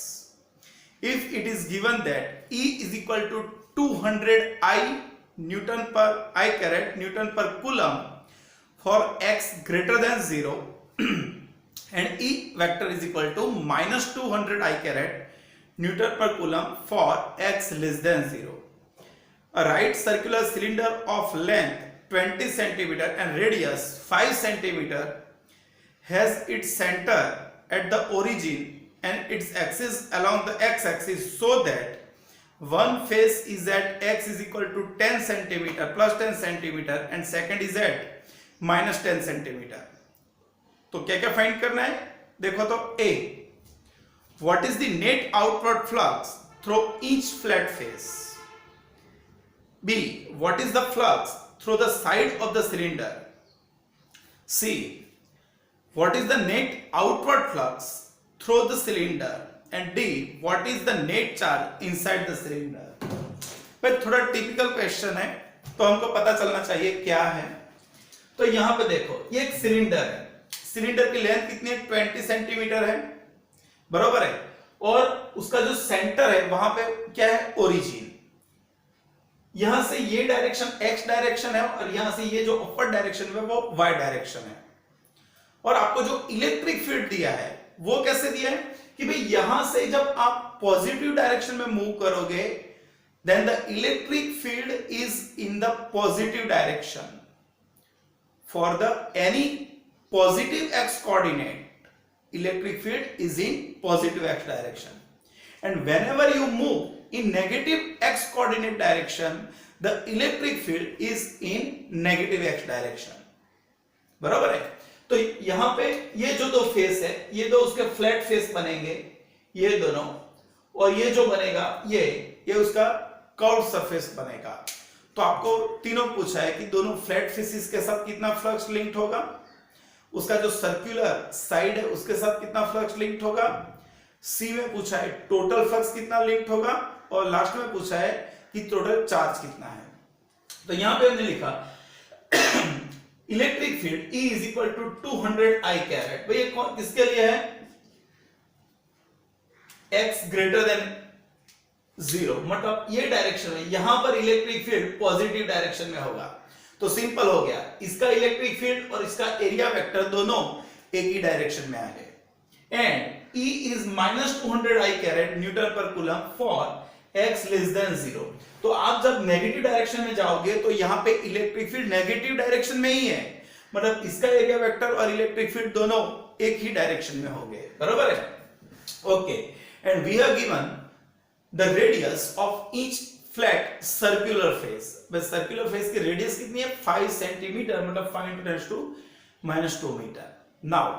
If it is given that E is equal to 200 I Newton per I caret Newton per coulomb for x greater than 0 and E vector is equal to minus 200 I caret Newton per coulomb for x less than 0. A right circular cylinder of length 20 cm and radius 5 cm has its center at the origin and its axis along the x-axis so that one face is at x is equal to 10 cm plus 10 cm and second is at minus 10 cm. तो क्या क्या फाइंड करना है, देखो तो A, what is the net outward flux through each flat face. B, what is the flux through the side of the cylinder. C, what is the net outward flux through the cylinder and D, what is the net charge inside the cylinder. भाई थोड़ा टिपिकल क्वेश्चन है तो हमको पता चलना चाहिए क्या है. तो यहां पे देखो ये एक सिलेंडर है, सिलेंडर की लेंथ कितनी है 20 सेंटीमीटर है, बरोबर है. और उसका जो सेंटर है वहां पे क्या है, ओरिजिन. यहां से ये डायरेक्शन x डायरेक्शन है और यहां से ये जो अपर डायरेक्शन है वो y डायरेक्शन है. और आपको जो इलेक्ट्रिक फील्ड दिया है वो कैसे दिया है कि भाई यहां से जब आप पॉजिटिव डायरेक्शन में मूव करोगे then the electric field is in the positive direction for the any पॉजिटिव x coordinate. Electric field is in positive x direction and whenever you move in negative x coordinate direction the electric field is in negative x direction. बराबर है. तो यहां पे ये जो दो फेस है ये दो उसके फ्लैट फेस बनेंगे ये दोनों, और ये जो बनेगा ये उसका कर्व सरफेस बनेगा. तो आपको तीनों पूछा है कि दोनों फ्लैट फेसेस के साथ कितना फ्लक्स लिंक्ड होगा, उसका जो सर्कुलर साइड है उसके साथ कितना फ्लक्स लिंक्ड होगा, सी में पूछा है टोटल फ्लक्स कितना लिंक्ड होगा, और लास्ट में पूछा है कि टोटल चार्ज कितना है. तो यहां पे हमने लिखा electric field E is equal to 200 I caret. भाई ये किसके लिए है, x greater than 0 मतलब ये डायरेक्शन में यहां पर इलेक्ट्रिक फील्ड पॉजिटिव डायरेक्शन में होगा. तो सिंपल हो गया, इसका इलेक्ट्रिक फील्ड और इसका एरिया वेक्टर दोनों एक ही डायरेक्शन में आ गए. And E is minus 200 I caret Newton per coulomb for x less than 0. तो आप जब नेगेटिव डायरेक्शन में जाओगे तो यहां पे इलेक्ट्रिक फील्ड नेगेटिव डायरेक्शन में ही है, मतलब इसका एरिया वेक्टर और इलेक्ट्रिक फील्ड दोनों एक ही डायरेक्शन में होंगे. बराबर है. Okay, and we have given the radius of each flat circular face. बस सर्कुलर फेस की रेडियस कितनी है 5 सेंटीमीटर मतलब 5 × 10⁻⁻2 मीटर. नाउ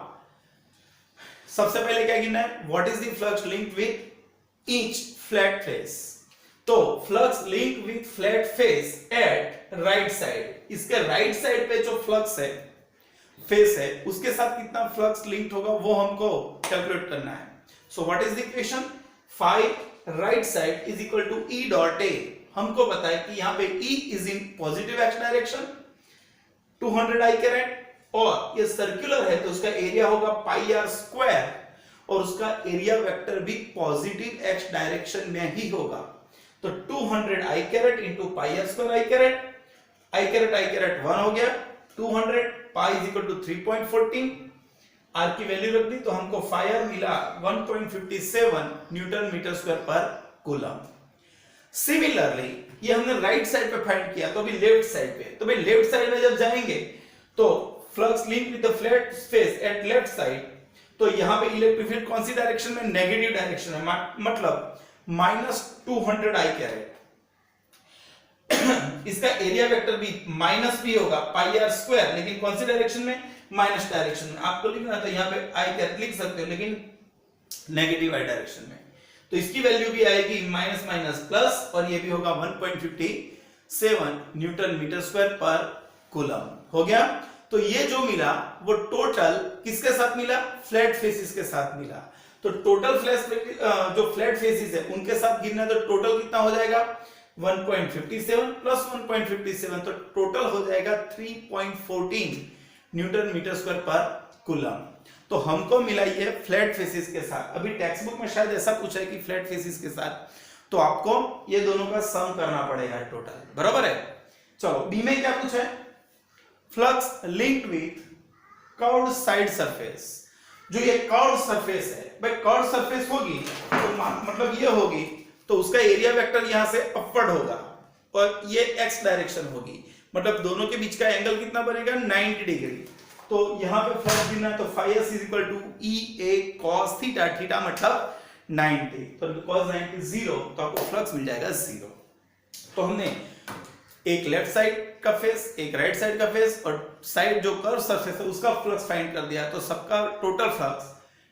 सबसे पहले क्या गिनना है, what is the flux linked with each flat face. तो flux link with flat face at right side, इसके राइट साइड पे जो फ्लक्स है फेस है उसके साथ कितना फ्लक्स लिंक्ड होगा वो हमको कैलकुलेट करना है. So what is the equation, 5 right side is equal to E dot A. हमको पता है कि यहाँ पे E is in positive x direction 200 I caret, और ये सर्कुलर है तो उसका एरिया होगा पाई आर स्क्वायर, और उसका एरिया वेक्टर भी पॉजिटिव एक्स डायरेक्शन में ही होगा। तो 200 आई caret into pi R square I caret 1 हो गया, 200 pi is equal to 3.14, R की वैल्यू रख दी तो हमको फायर मिला 1.57 न्यूटन मीटर स्क्वायर पर कूलम। सिमिलरली ये हमने राइट साइड पे फाइंड किया, तो अभी लेफ्ट साइड पे, तो भाई लेफ्ट साइड में जब जाएंगे तो flux link with the flat space at left side, तो यहां पे इलेक्ट्रिक फील्ड कौन सी डायरेक्शन में, नेगेटिव डायरेक्शन में, मतलब -200 आई कैरेट। इसका एरिया वेक्टर भी माइनस भी होगा पाई आर स्क्वायर, लेकिन कौन सी डायरेक्शन में, माइनस डायरेक्शन में। आपको लिखना था यहाँ पे आई कैरेट लिख सकते हो, लेकिन नेगेटिव आई डायरेक्शन में, तो इसकी वैल्यू भी आएगी माइनस माइनस प्लस, और ये भी होगा 1.57 न्यूटन मीटर स्क्वायर पर कूलम। हो गया। तो ये जो मिला वो टोटल किसके साथ मिला, फ्लैट फेसिस के साथ मिला। तो टोटल जो फ्लैट फेसिस है उनके साथ गिनना, तो टोटल कितना हो जाएगा 1.57 प्लस 1.57, तो टोटल हो जाएगा 3.14 न्यूटन मीटर स्क्वायर पर कूलम। तो हमको मिला ये फ्लैट फेसिस के साथ। अभी टेक्स्ट बुक में शायद ऐसा पूछा है कि फ्लैट फेसिस के साथ, तो आपको ये दोनों का सम करना पड़ेगा टोटल, बराबर है। चलो बी में क्या पूछा है, flux linked with curved side surface. जो ये कर्व्ड सरफेस है, भाई कर्व्ड सरफेस होगी तो मतलब ये होगी, तो उसका एरिया वेक्टर यहां से अपवर्ड होगा, और ये एक्स डायरेक्शन होगी, मतलब दोनों के बीच का एंगल कितना बनेगा 90 डिग्री। तो यहां पे फ्लक्स गिनना है, तो phi s is equal to E A cos theta, theta मतलब 90, तो cos 90 0, तो आपको फ्लक्स मिल जाएगा 0। तो हमने एक लेफ्ट साइड का फेस, एक राइट साइड का फेस, और साइड जो कर्व सरफेस है उसका फ्लक्स फाइंड कर दिया, तो सबका टोटल फ्लक्स,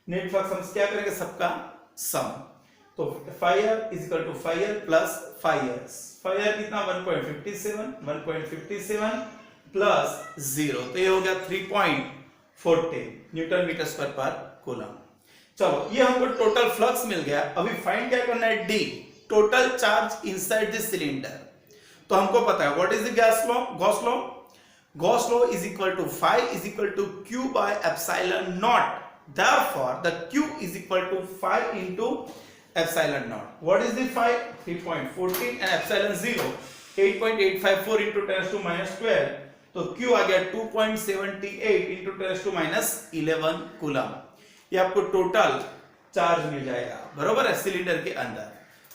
नेट फ्लक्स हम क्या करेंगे, सबका सम। तो phi r is equal to phi l plus phi s, phi r कितना 1.57 प्लस 0, तो ये हो गया 3.14 न्यूटन मीटर स्क्वायर पर कूलम। चलो ये हमको टोटल फ्लक्स मिल गया। अभी फाइंड क्या करना है, D, total charge inside this cylinder. तो हमको पता है what is the Gauss law is equal to phi is equal to q by epsilon not, therefore the q is equal to phi into epsilon nought. What is the phi 3.14 and epsilon 0 8.854 into 10⁻12, तो Q आ गया 2.78 इंटू 10⁻11 कूलम। ये आपको टोटल चार्ज मिल जाएगा, बरोबर है, सिलेंडर के अंदर।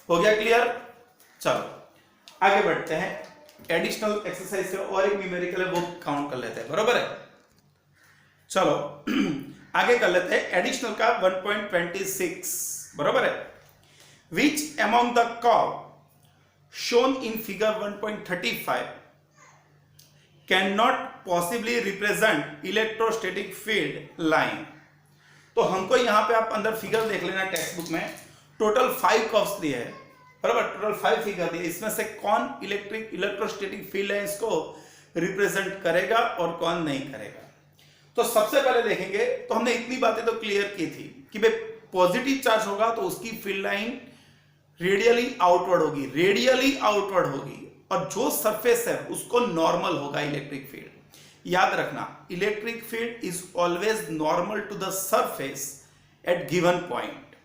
हो गया क्लियर। चलो आगे बढ़ते हैं, एडिशनल एक्सरसाइज का और एक न्यूमेरिकल है वो काउंट कर लेते हैं, बरोबर है। चलो आगे कर लेते हैं एडिशनल का 1.26, बरोबर है। Which among the curve shown in figure 1.35 cannot possibly represent electrostatic field line। तो हमको यहां पे आप अंदर फिगर देख लेना टेक्स्ट बुक में, टोटल 5 कर्व्स दिए हैं, बराबर, टोटल 5 फिगर दिए, इसमें से कौन इलेक्ट्रोस्टैटिक फील्ड लाइंस को रिप्रेजेंट करेगा और कौन नहीं करेगा। तो सबसे पहले देखेंगे, तो हमने इतनी बातें तो क्लियर की थी कि भाई पॉजिटिव चार्ज होगा तो उसकी फील्ड लाइन रेडियली आउटवर्ड होगी, और जो सरफेस है उसको नॉर्मल होगा इलेक्ट्रिक फील्ड। याद रखना, electric field is always normal to the surface at given point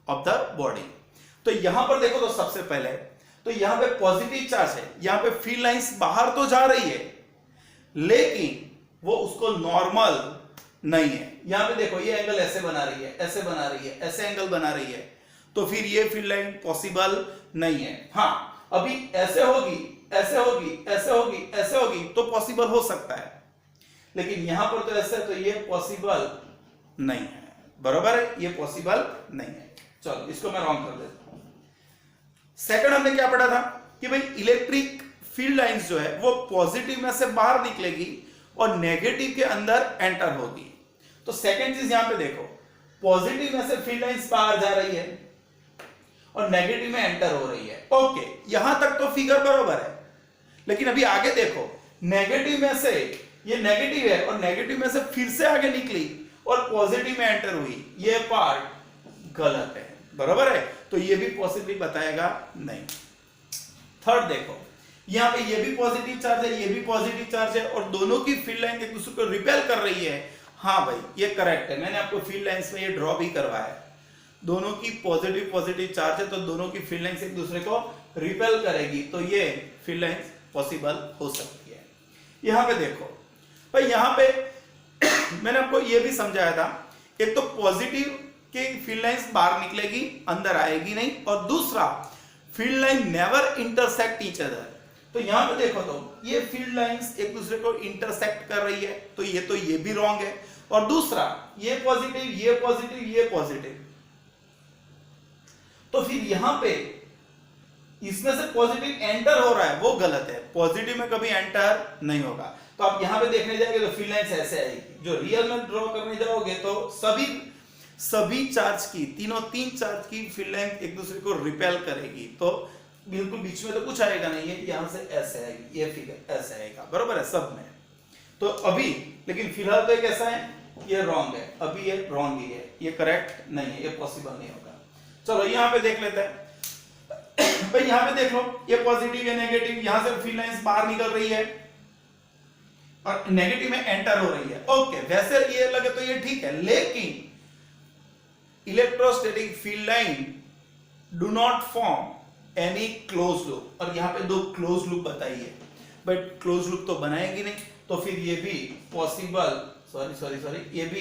of the body. तो यहां पर देखो, तो सबसे पहले तो यहां पे पॉजिटिव चार्ज है, यहां पे फील्ड लाइंस बाहर तो जा रही है लेकिन वो उसको नॉर्मल नहीं है। यहां पे देखो ये एंगल ऐसे बना रही है, ऐसे बना रही है, ऐसे एंगल बना रही है, तो फिर ये फील्ड लाइन पॉसिबल नहीं है। हाँ अभी ऐसे होगी, ऐसे होगी, ऐसे होगी, ऐसे होगी तो पॉसिबल हो सकता है, लेकिन यहां पर तो ऐसे, तो ये पॉसिबल नहीं है, बरोबर है, ये पॉसिबल नहीं है। चलो इसको मैं रॉन्ग कर देता हूं। सेकंड हमने क्या पढ़ा था कि भाई इलेक्ट्रिक फील्ड लाइंस जो है वो पॉजिटिव में से बाहर निकलेगी और नेगेटिव के अंदर एंटर होगी। तो सेकंड चीज यहां पे देखो, पॉजिटिव में से फील्ड लाइंस बाहर जा रही है और नेगेटिव में एंटर हो रही है। ओके, यहां तक तो फिगर बरोबर है, लेकिन अभी आगे देखो, नेगेटिव में से ये नेगेटिव है और नेगेटिव में से फिर से आगे निकली और पॉजिटिव में एंटर हुई, ये पार्ट गलत है, बरोबर है, तो ये भी पॉसिबली बताएगा नहीं। थर्ड देखो, यहाँ पे ये भी पॉजिटिव चार्ज है, ये भी पॉजिटिव चार्ज है और दोनों की फील्ड लाइन एक दूसरे को रिपेल कर रही है। हाँ भाई ये करेक्ट है, मैंने आपको फील्ड लाइंस में ये ड्रॉ भी करवाया है। दोनों की पॉजिटिव पॉजिटिव चार्ज है तो दोनों की फील्ड लाइंस एक दूसरे को रिपेल करेगी, तो ये फील्ड लाइंस पॉसिबल हो सकती है। यहाँ पे देखो भाई, यहाँ पे मैंने आपको ये भी समझाया था, एक तो पॉजिटिव की फील्ड लाइंस बाहर निकलेगी, अंदर आएगी नहीं, और दूसरा field line never intersect each other. तो यहां पे देखो तो ये फील्ड लाइंस एक दूसरे को इंटरसेक्ट कर रही है, तो ये भी रॉन्ग है। और दूसरा ये पॉजिटिव, ये पॉजिटिव, ये पॉजिटिव, तो फिर यहां पे इसमें से पॉजिटिव एंटर हो रहा है वो गलत है, पॉजिटिव में कभी एंटर नहीं होगा। तो आप यहां पे देखने जाएंगे तो फील्ड लाइंस ऐसे आएगी, जो रियल में ड्रॉ करने जाओगे तो सभी चार्ज की, तीन चार्ज की फील्ड लाइन एक दूसरे को रिपेल करेगी, तो बिल्कुल बीच में तो कुछ आएगा नहीं है, यहां से ऐसे आएगी, ये फिगर ऐसे आएगा, बरोबर है सब में। तो अभी लेकिन फिलहाल तो ये कैसा है, ये रॉन्ग है, अभी ये रॉन्ग ही है, ये करेक्ट नहीं है, ये पॉसिबल नहीं होगा। चलो यहां पे देख लेते हैं भाई, यहां पे देख लो, ये पॉजिटिव ये नेगेटिव, यहां से फील्ड लाइंस बाहर निकल रही है और नेगेटिव में एंटर हो रही है। ओके, वैसे ये लगे तो ये ठीक है, लेकिन electrostatic field line do not form any close loop, और यहां पे दो क्लोज लूप बताई है, बट क्लोज लूप तो बनाएगी नहीं, तो फिर ये भी पॉसिबल सॉरी ये भी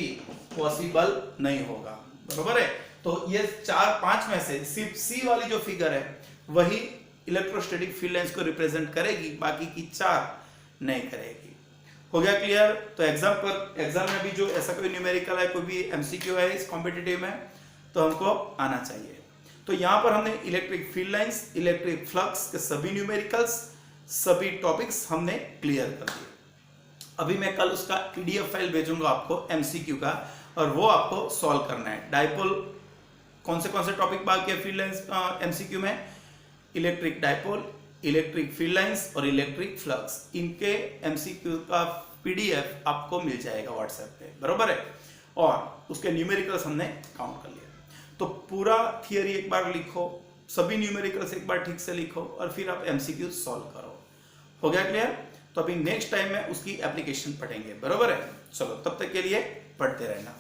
पॉसिबल नहीं होगा, बरोबर है। तो ये 4-5 में से सिर्फ सी वाली जो फिगर है वही इलेक्ट्रोस्टैटिक फील्ड लाइंस को रिप्रेजेंट करेगी, बाकी की 4 नहीं करेगी। हो गया क्लियर? तो एग्जाम में भी जो ऐसा कोई न्यूमेरिकल है, कोई भी एमसीक्यू है इस कॉम्पिटिटिव में, तो हमको आना चाहिए। तो यहां पर हमने electric field lines, electric flux के सभी न्यूमेरिकल्स, सभी टॉपिक्स हमने क्लियर कर दिए। अभी मैं कल उसका पीडीएफ फाइल भेजूंगा आपको एमसीक्यू का, और वो आपको सॉल्व करना है। डाइपोल कौन से टॉपिक बाकी है फील्ड लाइंस एमसीक्यू में, electric dipole, electric field lines और इलेक्ट्रिक फ्लक्स, इनके एमसीक्यू का पीडीएफ आपको मिल जाएगा व्हाट्सएप पे, बरोबर है। और उसके न्यूमेरिकल्स हमने काउंट कर लिया, तो पूरा थियरी एक बार लिखो, सभी न्यूमेरिकल्स एक बार ठीक से लिखो, और फिर आप एमसीक्यू सॉल्व करो। हो गया क्लियर? तो अभी नेक्स्ट टाइम में उसकी एप्लीकेशन पढ़ेंगे, बरोबर है। चलो तब तक के लिए पढ़ते रहना।